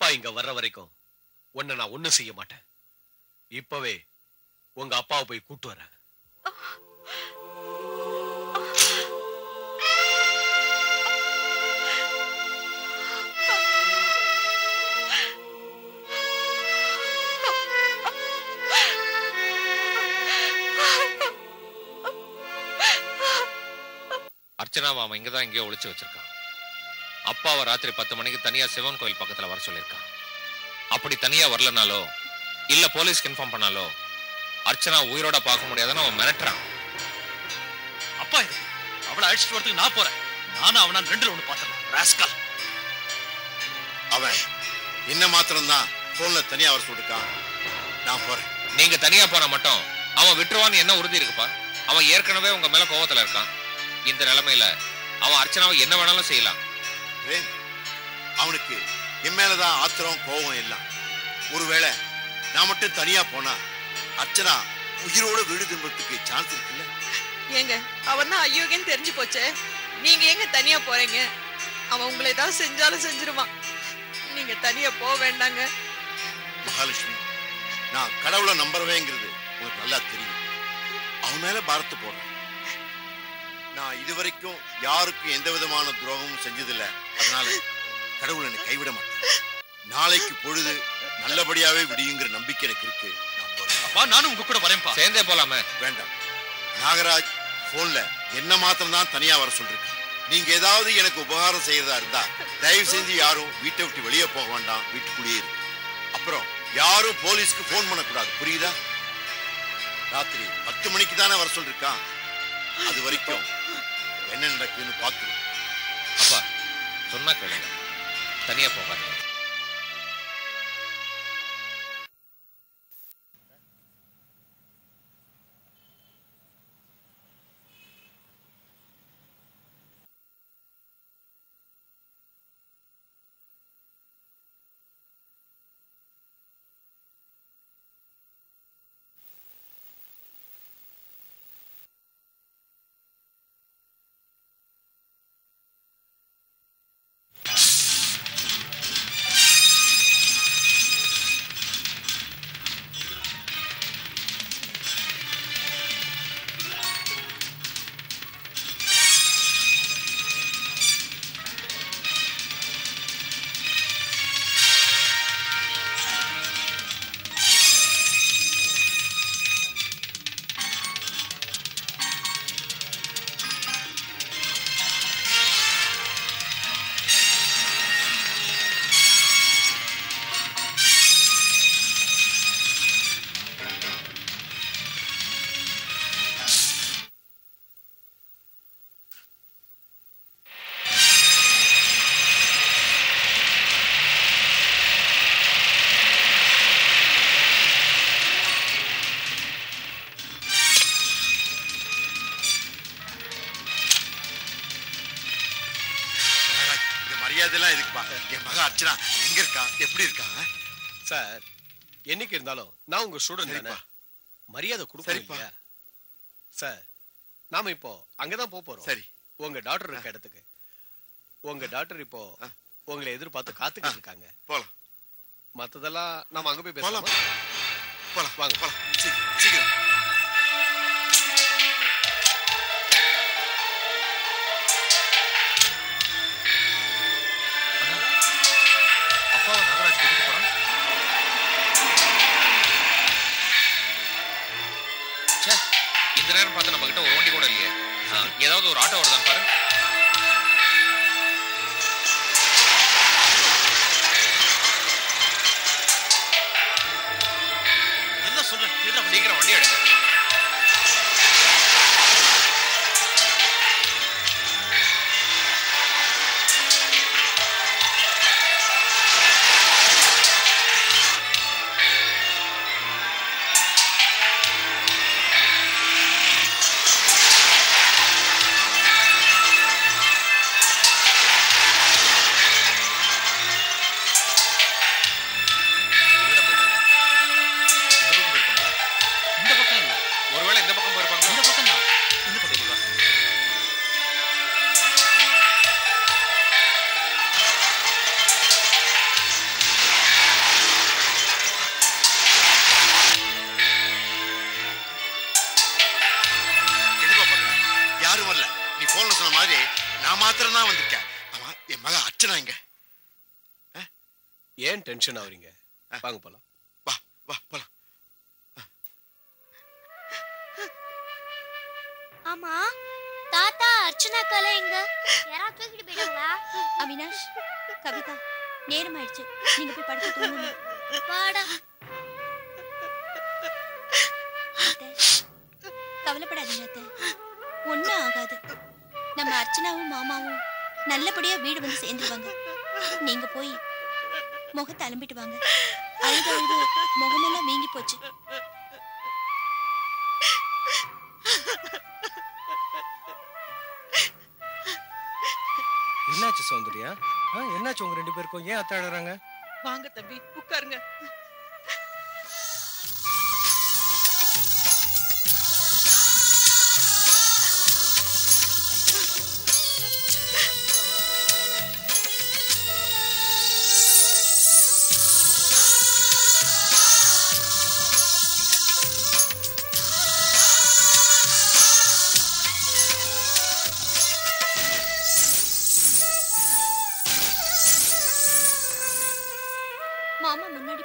அப்பா இங்க வர்ற வரைக்கும் உன்னை நான் ஒண்ணும் செய்ய மாட்டேன். இப்பவே உங்க அப்பாவை போய் கூட்டு வரேன். அர்ச்சனாவை அவன் இங்கதான் எங்கேயோ ஒளிச்சு வச்சிருக்கான். அப்பாவை ராத்திரி 10 மணிக்கு தனியா சிவன் கோயில் பக்கத்துல வர சொல்லியிருக்கான். அப்படி தனியா வரலனாலோ இல்ல போலீஸ்க்கு இன்ஃபார்ம் பண்ணாலோ அர்ச்சனா உயிரோட பார்க்க முடியாதுன்னு அவன் மிரட்டுறான். அப்பா இருக்கு, அவளை அழைச்சிட்டு வரதுக்கு நான் போறேன். நானும் அவனா 2ல 1 பாத்துறேன். ராஸ்கல். அவன் என்ன மாத்திரம்தான் போன்ல தனியா வர சொல்லிருக்கான். நான் போறேன். நீங்க தனியா போனா மட்டும் அவன் விட்டுருவான்னு என்ன உறுதி இருக்குப்பா? அவன் ஏற்கனவே உங்க மேல கோவத்துல இருக்கான். இந்த நிலைமையில அவன் அர்ச்சனாவை என்ன வேணாலும் செய்யலாம். அவனுக்கு என் மேலதான் ஆத்திரம் கோபம் எல்லாம். ஒருவேளை நான் மட்டும் தனியா போனா அர்ச்சனா உயிரோட வீடு திரும்பறதுக்கு சான்ஸ் இருக்குல்ல? ஏங்க அவன் தான் ஐயோகன்னு தெரிஞ்சு போச்சே, நீங்க எங்க தனியா போறீங்க? அவன் உங்களை ஏதாவது செஞ்சாலும் செஞ்சிருவான். நீங்க தனியா போக வேண்டாங்க. மகாலட்சுமி, நான் கடவுளை நம்புறவேங்கிறது உனக்கு நல்லா தெரியும். அவன் மேல பாரத்து போடுறேன். நான் இதுவரைக்கும் யாருக்கும் எந்த விதமான துரோகமும் செஞ்சதில்லை. அதனால கடவுள் என்னை கைவிட மாட்டேன். நாளைக்கு பொழுது நல்லபடியாவே விடியுங்கிற நம்பிக்கை எனக்கு இருக்கு. நான் போறேன். நானும் உங்க கூட வரேன்ப்பா. சேர்ந்தே போலாமே. வேண்டாம். நாகராஜ் போன்ல என்ன மாத்திரம் தான் தனியா வர சொல்லிருக்கேன். நீங்க ஏதாவது எனக்கு உபகாரம் செய்யறதா இருந்தா தயவு செஞ்சு யாரும் வீட்டை விட்டு வெளியே போக வேண்டாம். வீட்டுக்குள்ளேயே இருக்கு. அப்புறம் யாரும் போலீஸ்க்கு போன் பண்ணக்கூடாது. புரியுதா? ராத்திரி 10 மணிக்கு தானே வர சொல்லிருக்கான். அது வரைக்கும் என்ன நடக்குன்னு பார்த்து. அப்பா சொன்னா கேளுங்க, தனியா போகாதீங்க. மரியாதைலாம் இருக்குப்பா. என் மகன் அர்ச்சனா எங்க இருக்கா, எப்படி இருக்கா? சார், என்னைக்கு இருந்தாலும் நான் உங்க ஸ்டூடெண்ட் தானே, மரியாதை கொடுப்பீங்க சார். நாம இப்போ அங்கதான் போறோம். சரி, உங்க டாக்டர் இருக்க இடத்துக்கு. உங்க டாக்டர் இப்போ உங்களை எதிர்பார்த்து காத்துக்கிட்டு இருக்காங்க. போலாம். மத்ததெல்லாம் நாம அங்க போய் பேசலாம். போலாம் வாங்க போலாம். சீக்கிரம். அப்பாவை நாகராஜ் கூட்டிட்டு போறான். இந்த நேரம் பார்த்து நம்ம கிட்ட ஒரு வண்டி கூட இல்லையே. ஏதாவது ஒரு ஆட்டோ வருதான் பாரு. என்ன சொல்றேன்? சீக்கிரம் வண்டி எடுங்க. இந்த பக்கம் மாத்திரம் தான் வந்திருக்கேன். ஆமா, என் மக அர்ச்சனா இங்க. ஏன் டென்ஷன் ஆவறீங்க? வாங்க போலாம். வா வா போலாம். ஆமா, தாத்தா அர்ச்சனா கலை எங்க? யாராவது தூக்கிட்டு போயிட்டாங்களா? அவினாஷ், கவிதா, நேரம் ஆயிடுச்சு, நீங்க போய் படுத்து தூங்குங்க. வாடா. அத்தை, கவலைப்படாதீங்க அத்தை, ஒண்ணும் ஆகாது. நம்ம அர்ச்சனாவும் மாமாவும் நல்லபடியா வீடு வந்து சேர்ந்துருவாங்க. நீங்க போய் முகத்தை அலம்பிட்டு வாங்க. அழுது முகமெல்லாம் வீங்கி போச்சு. என்னாச்சு சௌந்தர்யா? என்னாச்சு உங்க ரெண்டு பேருக்கும்? ஏன் அத்தை அழறாங்க? வாங்க தம்பி, உட்காருங்க. மாமா முன்னாடி